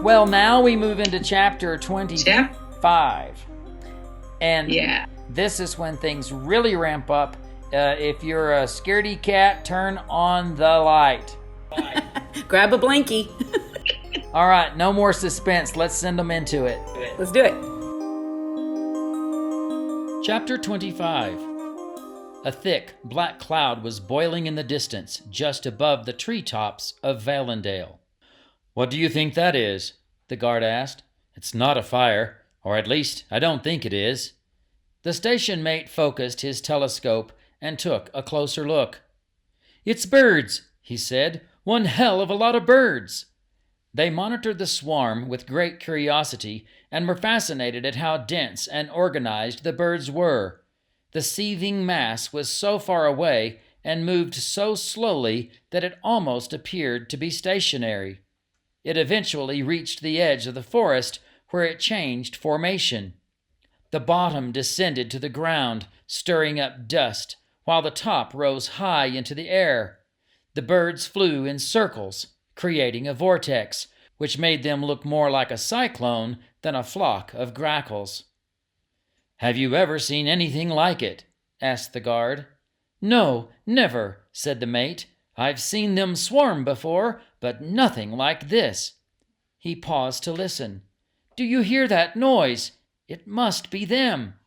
Well, now we move into chapter 25. And this is when things really ramp up. If you're a scaredy cat, turn on the light. Grab a blankie. All right, no more suspense. Let's send them into it. Let's do it. Chapter 25. A thick, black cloud was boiling in the distance, just above the treetops of Valendale. "What do you think that is?" the guard asked. "It's not a fire, or at least I don't think it is." The station mate focused his telescope and took a closer look. "It's birds," he said. "One hell of a lot of birds." They monitored the swarm with great curiosity and were fascinated at how dense and organized the birds were. The seething mass was so far away and moved so slowly that it almost appeared to be stationary. It eventually reached the edge of the forest, where it changed formation. The bottom descended to the ground, stirring up dust, while the top rose high into the air. The birds flew in circles, creating a vortex, which made them look more like a cyclone than a flock of grackles. "Have you ever seen anything like it?" asked the guard. "No, never," said the mate. "I've seen them swarm before, but nothing like this." He paused to listen. "Do you hear that noise? It must be them."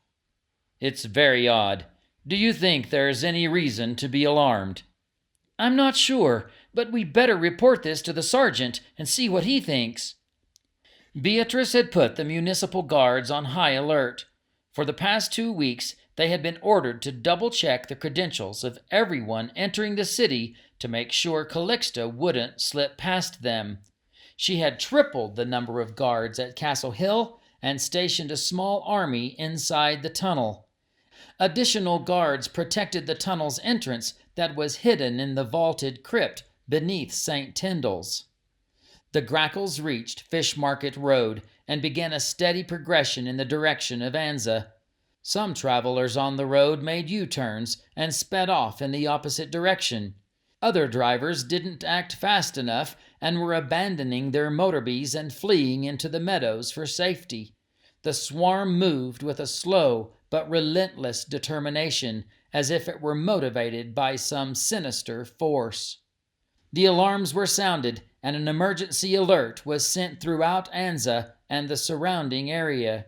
"It's very odd. Do you think there's any reason to be alarmed?" "I'm not sure, but we'd better report this to the sergeant and see what he thinks." Beatrice had put the municipal guards on high alert. For the past 2 weeks, they had been ordered to double-check the credentials of everyone entering the city to make sure Calixta wouldn't slip past them. She had tripled the number of guards at Castle Hill and stationed a small army inside the tunnel. Additional guards protected the tunnel's entrance that was hidden in the vaulted crypt beneath St. Tyndall's. The grackles reached Fish Market Road and began a steady progression in the direction of Ansa. Some travelers on the road made U-turns and sped off in the opposite direction. Other drivers didn't act fast enough and were abandoning their motorbees and fleeing into the meadows for safety. The swarm moved with a slow but relentless determination, as if it were motivated by some sinister force. The alarms were sounded, and an emergency alert was sent throughout Ansa and the surrounding area.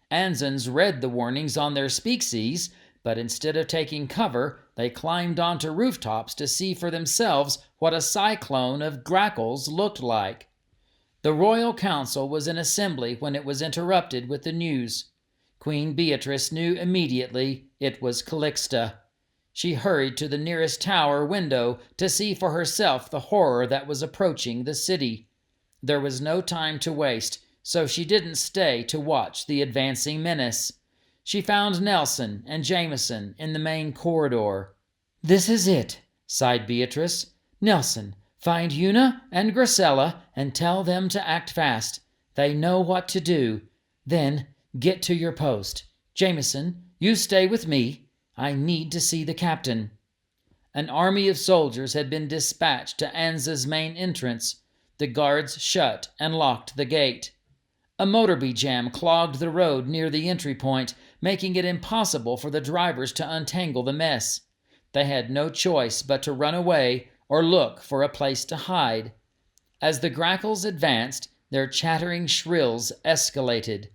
Ansans read the warnings on their speaksies, but instead of taking cover, they climbed onto rooftops to see for themselves what a cyclone of grackles looked like. The Royal Council was in assembly when it was interrupted with the news. Queen Beatrice knew immediately it was Calixta. She hurried to the nearest tower window to see for herself the horror that was approaching the city. There was no time to waste, so she didn't stay to watch the advancing menace. She found Nelson and Jameson in the main corridor. "This is it," sighed Beatrice. "Nelson, find Una and Gracella and tell them to act fast. They know what to do. Then get to your post. Jameson, you stay with me. I need to see the captain." An army of soldiers had been dispatched to Ansa's main entrance. The guards shut and locked the gate. A motorbee jam clogged the road near the entry point, making it impossible for the drivers to untangle the mess. They had no choice but to run away or look for a place to hide. As the grackles advanced, their chattering shrills escalated.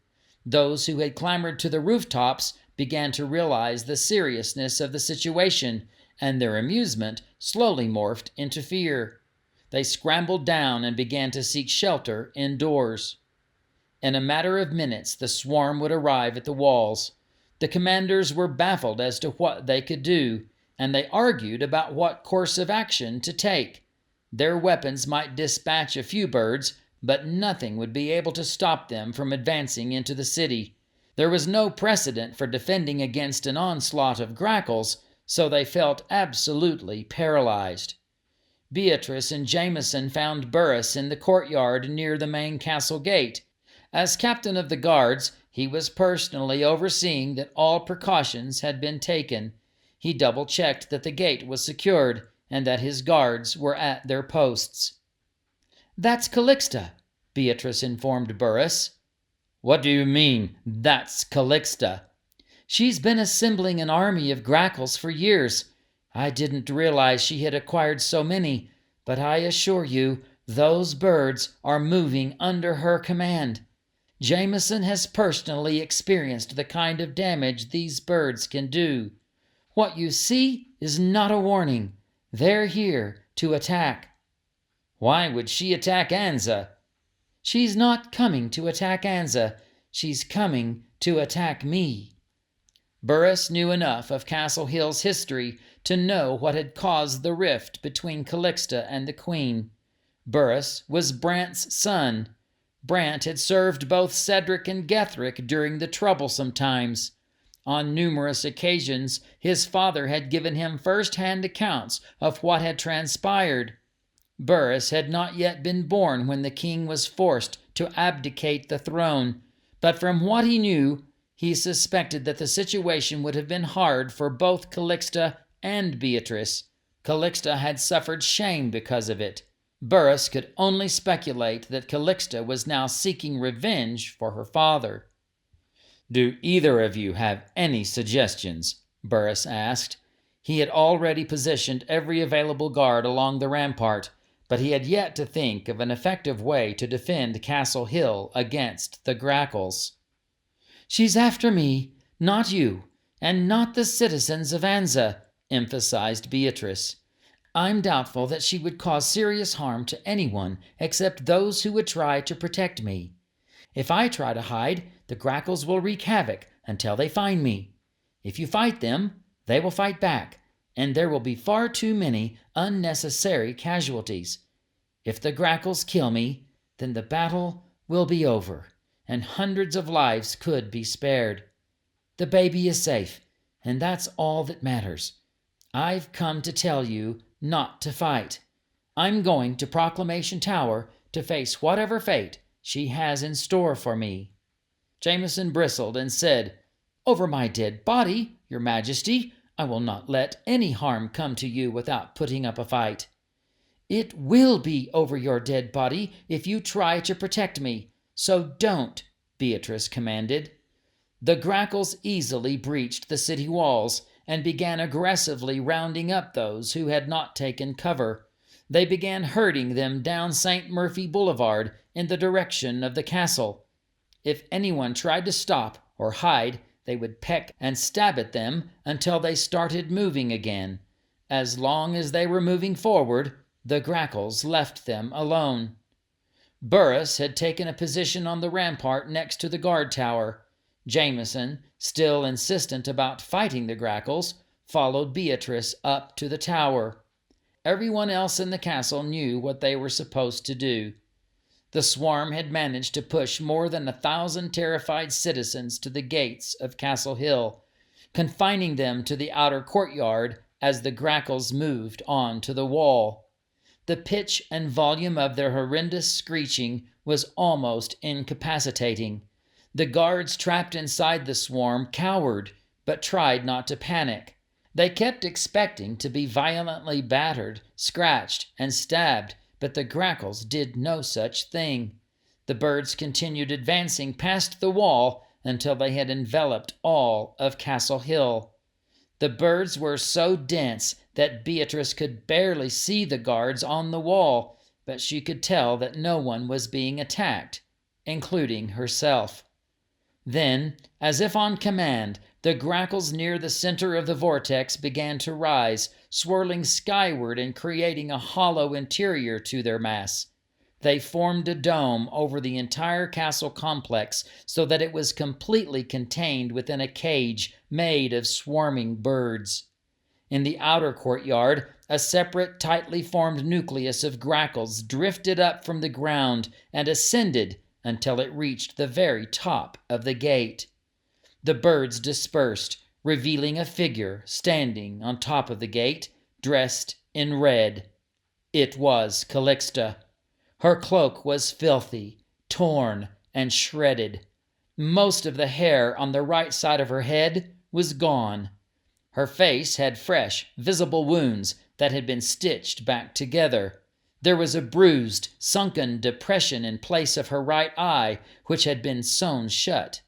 Those who had clambered to the rooftops began to realize the seriousness of the situation, and their amusement slowly morphed into fear. They scrambled down and began to seek shelter indoors. In a matter of minutes, the swarm would arrive at the walls. The commanders were baffled as to what they could do, and they argued about what course of action to take. Their weapons might dispatch a few birds, but nothing would be able to stop them from advancing into the city. There was no precedent for defending against an onslaught of grackles, so they felt absolutely paralyzed. Beatrice and Jameson found Burris in the courtyard near the main castle gate. As captain of the guards, he was personally overseeing that all precautions had been taken. He double-checked that the gate was secured and that his guards were at their posts. "That's Calixta," Beatrice informed Burrus. "What do you mean, that's Calixta?" "She's been assembling an army of grackles for years. I didn't realize she had acquired so many, but I assure you, those birds are moving under her command. Jameson has personally experienced the kind of damage these birds can do. What you see is not a warning. They're here to attack." "Why would she attack Ansa?" "She's not coming to attack Ansa. She's coming to attack me." Burrus knew enough of Castle Hill's history to know what had caused the rift between Calixta and the Queen. Burrus was Brant's son. Brant had served both Cedric and Gethric during the troublesome times. On numerous occasions, his father had given him first-hand accounts of what had transpired. Burrus had not yet been born when the king was forced to abdicate the throne, but from what he knew, he suspected that the situation would have been hard for both Calixta and Beatrice. Calixta had suffered shame because of it. Burrus could only speculate that Calixta was now seeking revenge for her father. "Do either of you have any suggestions?" Burrus asked. He had already positioned every available guard along the rampart, but he had yet to think of an effective way to defend Castle Hill against the grackles. "She's after me, not you, and not the citizens of Ansa," emphasized Beatrice. "I'm doubtful that she would cause serious harm to anyone except those who would try to protect me. If I try to hide, the grackles will wreak havoc until they find me. If you fight them, they will fight back, and there will be far too many unnecessary casualties. If the grackles kill me, then the battle will be over, and hundreds of lives could be spared. The baby is safe, and that's all that matters. I've come to tell you not to fight. I'm going to Proclamation Tower to face whatever fate she has in store for me." Jameson bristled and said, "Over my dead body, Your Majesty, I will not let any harm come to you without putting up a fight." "It will be over your dead body if you try to protect me, so don't," Beatrice commanded. The grackles easily breached the city walls and began aggressively rounding up those who had not taken cover. They began herding them down St. Murphy Boulevard in the direction of the castle. If anyone tried to stop or hide, they would peck and stab at them until they started moving again. As long as they were moving forward, the grackles left them alone. Burrus had taken a position on the rampart next to the guard tower. Jameson, still insistent about fighting the grackles, followed Beatrice up to the tower. Everyone else in the castle knew what they were supposed to do. The swarm had managed to push more than 1,000 terrified citizens to the gates of Castle Hill, confining them to the outer courtyard as the grackles moved on to the wall. The pitch and volume of their horrendous screeching was almost incapacitating. The guards trapped inside the swarm cowered, but tried not to panic. They kept expecting to be violently battered, scratched, and stabbed, but the grackles did no such thing. The birds continued advancing past the wall until they had enveloped all of Castle Hill. The birds were so dense that Beatrice could barely see the guards on the wall, but she could tell that no one was being attacked, including herself. Then, as if on command, the grackles near the center of the vortex began to rise, swirling skyward and creating a hollow interior to their mass. They formed a dome over the entire castle complex so that it was completely contained within a cage made of swarming birds. In the outer courtyard, a separate, tightly formed nucleus of grackles drifted up from the ground and ascended until it reached the very top of the gate. The birds dispersed, revealing a figure standing on top of the gate, dressed in red. It was Calixta. Her cloak was filthy, torn, and shredded. Most of the hair on the right side of her head was gone. Her face had fresh, visible wounds that had been stitched back together. There was a bruised, sunken depression in place of her right eye, which had been sewn shut.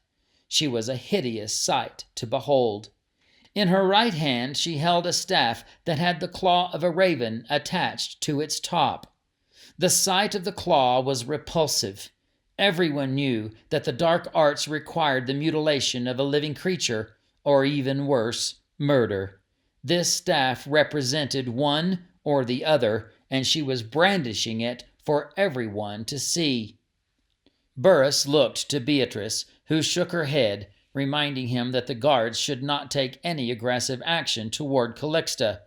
She was a hideous sight to behold. In her right hand she held a staff that had the claw of a raven attached to its top. The sight of the claw was repulsive. Everyone knew that the dark arts required the mutilation of a living creature, or even worse, murder. This staff represented one or the other, and she was brandishing it for everyone to see. Burrus looked to Beatrice, who shook her head, reminding him that the guards should not take any aggressive action toward Calixta.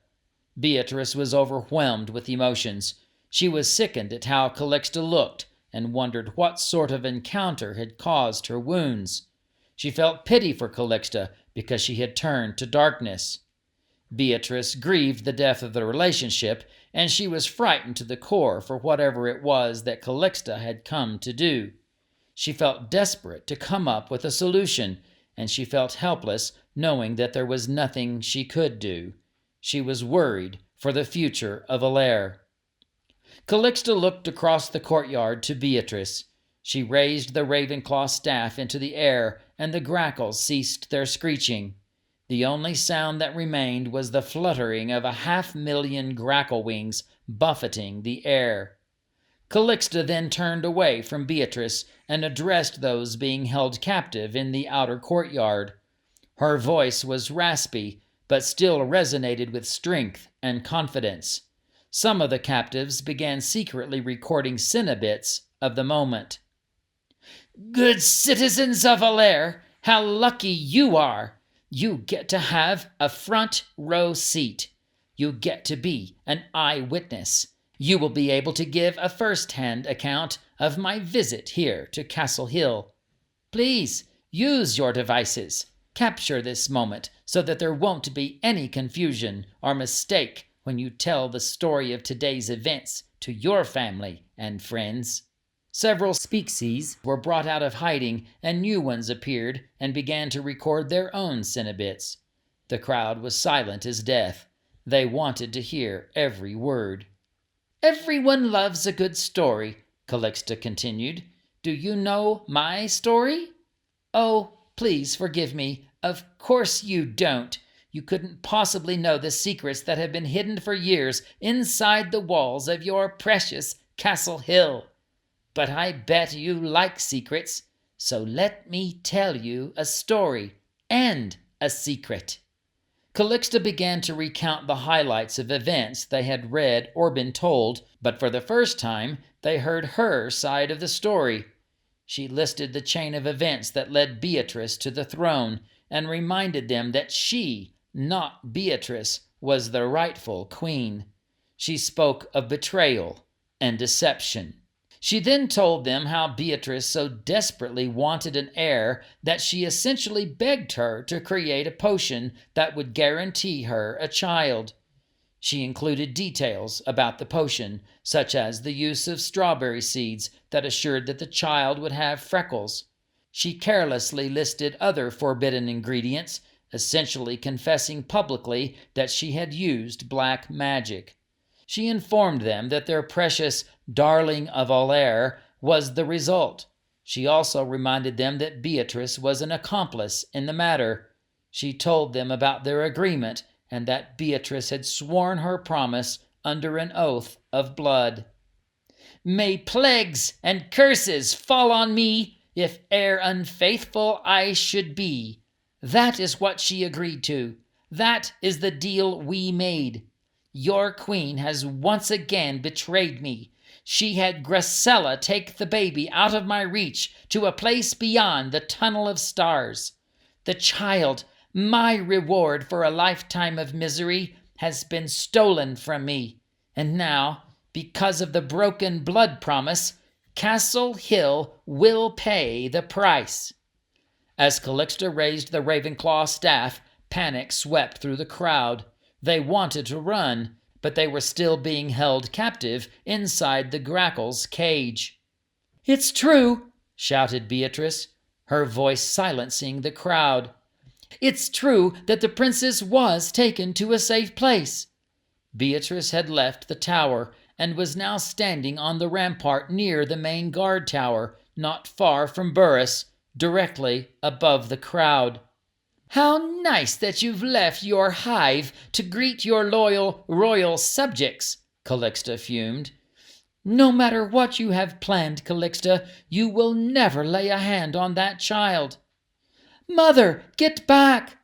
Beatrice was overwhelmed with emotions. She was sickened at how Calixta looked and wondered what sort of encounter had caused her wounds. She felt pity for Calixta because she had turned to darkness. Beatrice grieved the death of the relationship, and she was frightened to the core for whatever it was that Calixta had come to do. She felt desperate to come up with a solution, and she felt helpless, knowing that there was nothing she could do. She was worried for the future of Alair. Calixta looked across the courtyard to Beatrice. She raised the Ravenclaw staff into the air, and the grackles ceased their screeching. The only sound that remained was the fluttering of 500,000 grackle wings buffeting the air. Calixta then turned away from Beatrice and addressed those being held captive in the outer courtyard. Her voice was raspy, but still resonated with strength and confidence. Some of the captives began secretly recording cinnabits of the moment. "Good citizens of Alair, how lucky you are! You get to have a front row seat. You get to be an eyewitness. You will be able to give a first-hand account of my visit here to Castle Hill. Please use your devices. Capture this moment so that there won't be any confusion or mistake when you tell the story of today's events to your family and friends." Several speakeasies were brought out of hiding, and new ones appeared and began to record their own cinnabits. The crowd was silent as death. They wanted to hear every word. "Everyone loves a good story," Calixta continued. "Do you know my story? Oh, please forgive me. Of course you don't. You couldn't possibly know the secrets that have been hidden for years inside the walls of your precious Castle Hill. But I bet you like secrets, so let me tell you a story and a secret." Calixta began to recount the highlights of events they had read or been told, but for the first time they heard her side of the story. She listed the chain of events that led Beatrice to the throne and reminded them that she, not Beatrice, was the rightful queen. She spoke of betrayal and deception. She then told them how Beatrice so desperately wanted an heir that she essentially begged her to create a potion that would guarantee her a child. She included details about the potion, such as the use of strawberry seeds that assured that the child would have freckles. She carelessly listed other forbidden ingredients, essentially confessing publicly that she had used black magic. She informed them that their precious darling of Alair was the result. She also reminded them that Beatrice was an accomplice in the matter. She told them about their agreement and that Beatrice had sworn her promise under an oath of blood. "May plagues and curses fall on me if ere unfaithful I should be. That is what she agreed to. That is the deal we made. Your queen has once again betrayed me. She had Gracella take the baby out of my reach to a place beyond the tunnel of stars. The child, my reward for a lifetime of misery, has been stolen from me. And now, because of the broken blood promise, Castle Hill will pay the price." As Calixta raised the Ravenclaw staff, panic swept through the crowd. They wanted to run, but they were still being held captive inside the grackles' cage. "It's true," shouted Beatrice, her voice silencing the crowd. "It's true that the princess was taken to a safe place." Beatrice had left the tower, and was now standing on the rampart near the main guard tower, not far from Burrus, directly above the crowd. "How nice that you've left your hive to greet your loyal royal subjects," Calixta fumed. "No matter what you have planned, Calixta, you will never lay a hand on that child." "Mother, get back!"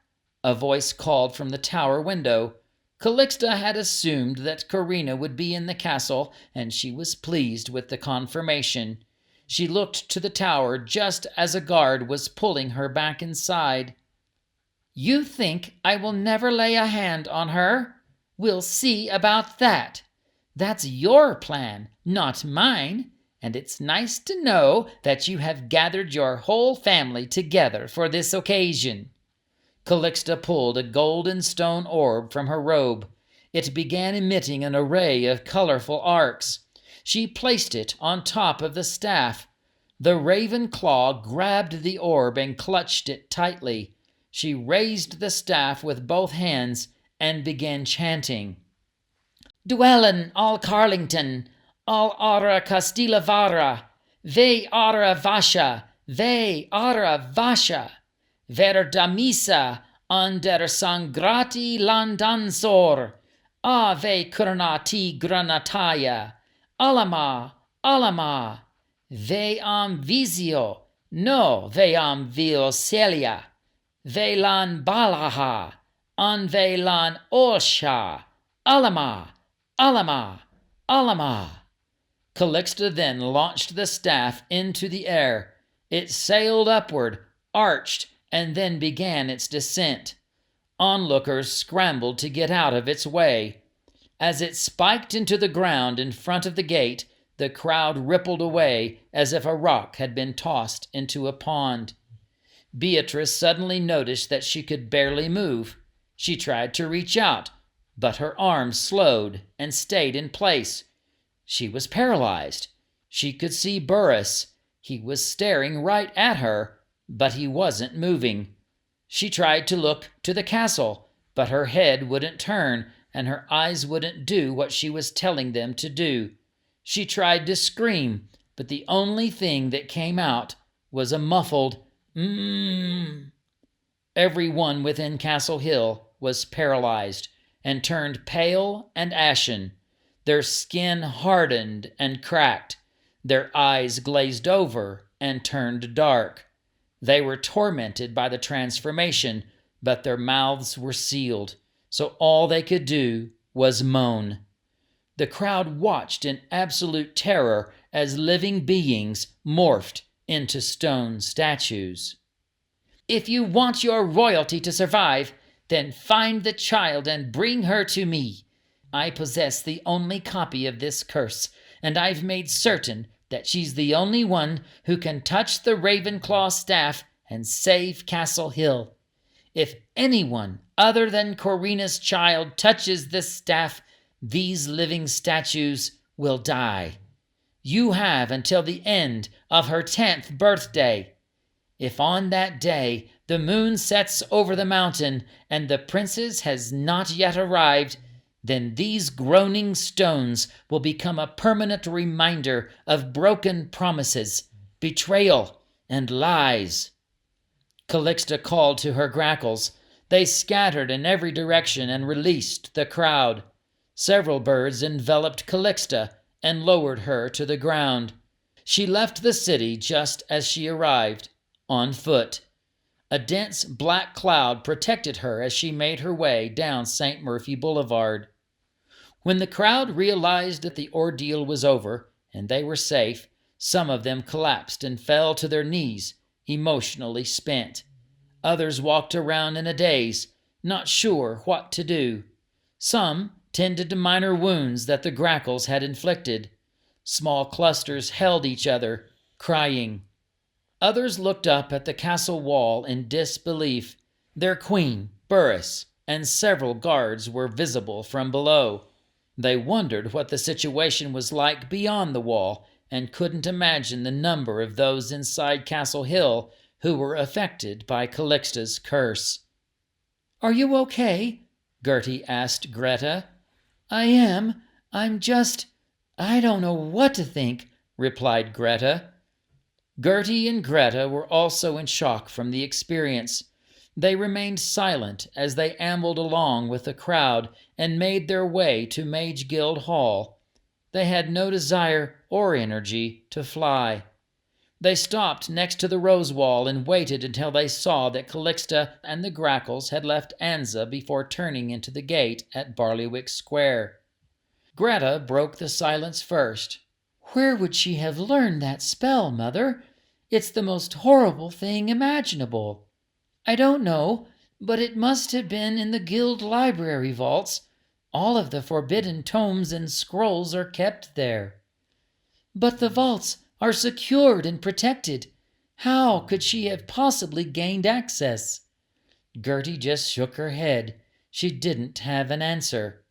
a voice called from the tower window. Calixta had assumed that Corina would be in the castle, and she was pleased with the confirmation. She looked to the tower just as a guard was pulling her back inside. "You think I will never lay a hand on her? We'll see about that. That's your plan, not mine, and it's nice to know that you have gathered your whole family together for this occasion." Calixta pulled a golden stone orb from her robe. It began emitting an array of colorful arcs. She placed it on top of the staff. The raven claw grabbed the orb and clutched it tightly. She raised the staff with both hands and began chanting. "Dwellin' all Carlington, all Ara Castilavara, ve Ara Vasha, ve Ara Vasha. Verdamisa under sangrati landansor, ave coronati granataya, alama, alama, ve am visio, no ve am viocelia, ve lan balaha, an ve lan olsha, alama, alama, alama." Calixta then launched the staff into the air. It sailed upward, arched, and then began its descent. Onlookers scrambled to get out of its way. As it spiked into the ground in front of the gate, the crowd rippled away as if a rock had been tossed into a pond. Beatrice suddenly noticed that she could barely move. She tried to reach out, but her arms slowed and stayed in place. She was paralyzed. She could see Burrus. He was staring right at her, but he wasn't moving. She tried to look to the castle, but her head wouldn't turn and her eyes wouldn't do what she was telling them to do. She tried to scream, but the only thing that came out was a muffled "mmm." Everyone within Castle Hill was paralyzed and turned pale and ashen. Their skin hardened and cracked. Their eyes glazed over and turned dark. They were tormented by the transformation, but their mouths were sealed, so all they could do was moan. The crowd watched in absolute terror as living beings morphed into stone statues. "If you want your royalty to survive, then find the child and bring her to me. I possess the only copy of this curse, and I've made certain that she's the only one who can touch the Ravenclaw staff and save Castle Hill. If anyone other than Corina's child touches this staff, these living statues will die. You have until the end of her 10th birthday. If on that day the moon sets over the mountain and the princess has not yet arrived, then these groaning stones will become a permanent reminder of broken promises, betrayal, and lies." Calixta called to her grackles. They scattered in every direction and released the crowd. Several birds enveloped Calixta and lowered her to the ground. She left the city just as she arrived, on foot. A dense black cloud protected her as she made her way down St. Murphy Boulevard. When the crowd realized that the ordeal was over and they were safe, some of them collapsed and fell to their knees, emotionally spent. Others walked around in a daze, not sure what to do. Some tended to minor wounds that the grackles had inflicted. Small clusters held each other, crying. Others looked up at the castle wall in disbelief. Their queen, Burrus, and several guards were visible from below. They wondered what the situation was like beyond the wall and couldn't imagine the number of those inside Castle Hill who were affected by Calixta's curse. "Are you okay?" Gertie asked Greta. "I am. I'm just..." I don't know what to think, replied Greta. Gertie and Greta were also in shock from the experience. They remained silent as they ambled along with the crowd and made their way to Mage Guild Hall. They had no desire or energy to fly. They stopped next to the rose wall and waited until they saw that Calixta and the grackles had left Ansa before turning into the gate at Barleywick Square. Greta broke the silence first. Where would she have learned that spell, Mother? It's the most horrible thing imaginable. I don't know, but it must have been in the guild library vaults. All of the forbidden tomes and scrolls are kept there. But the vaults are secured and protected. How could she have possibly gained access? Gertie just shook her head. She didn't have an answer.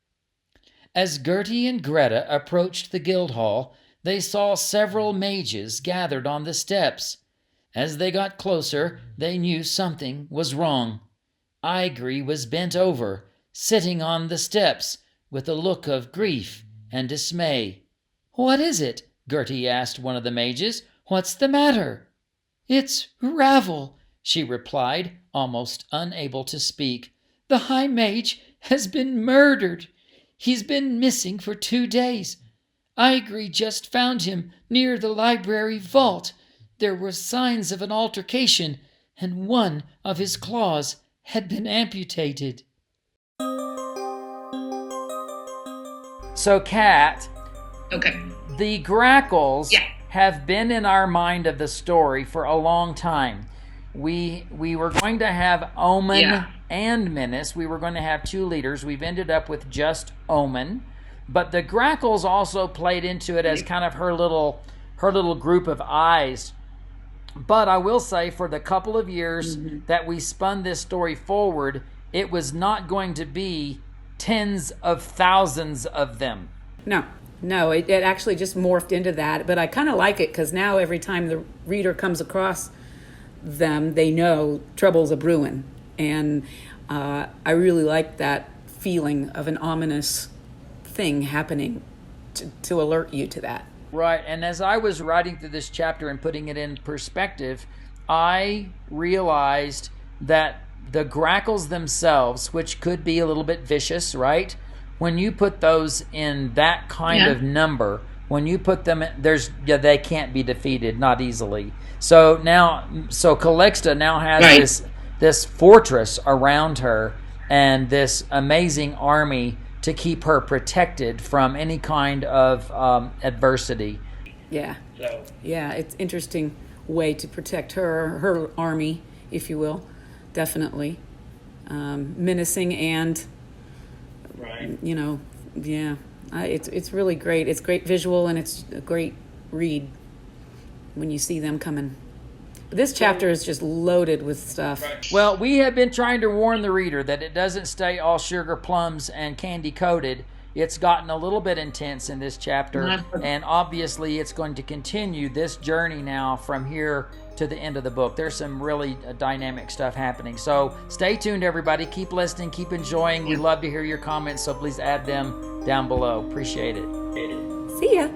As Gertie and Greta approached the guild hall, they saw several mages gathered on the steps. As they got closer, they knew something was wrong. Igrey was bent over, sitting on the steps, with a look of grief and dismay. What is it? Gertie asked one of the mages. What's the matter? It's Ravel, she replied, almost unable to speak. The High Mage has been murdered. He's been missing for 2 days. Igrey just found him near the library vault. There were signs of an altercation, and one of his claws had been amputated. So, Kat, Okay. the grackles Yeah. have been in our mind of the story for a long time. We were going to have Omen and Menace. We were going to have 2 leaders. We've ended up with just Omen. But the grackles also played into it as kind of her little group of eyes. But I will say, for the couple of years that we spun this story forward, it was not going to be tens of thousands of them. No, it actually just morphed into that. But I kind of like it because now every time the reader comes across them, they know trouble's a brewing. And I really like that feeling of an ominous thing happening to alert you to that. Right, and as I was writing through this chapter and putting it in perspective, I realized that the grackles themselves, which could be a little bit vicious, right? When you put those in that kind of number, when you put them in, they can't be defeated, not easily. So Calixta now has this fortress around her and this amazing army to keep her protected from any kind of adversity. Yeah. It's interesting way to protect her army, if you will, definitely. Menacing and, it's really great. It's great visual and it's a great read when you see them coming. This chapter is just loaded with stuff. Well, we have been trying to warn the reader that it doesn't stay all sugar plums and candy coated. It's gotten a little bit intense in this chapter, and obviously it's going to continue this journey now from here to the end of the book. There's some really dynamic stuff happening. So stay tuned, everybody. Keep listening, keep enjoying. We love to hear your comments, so please add them down below. Appreciate it. See ya.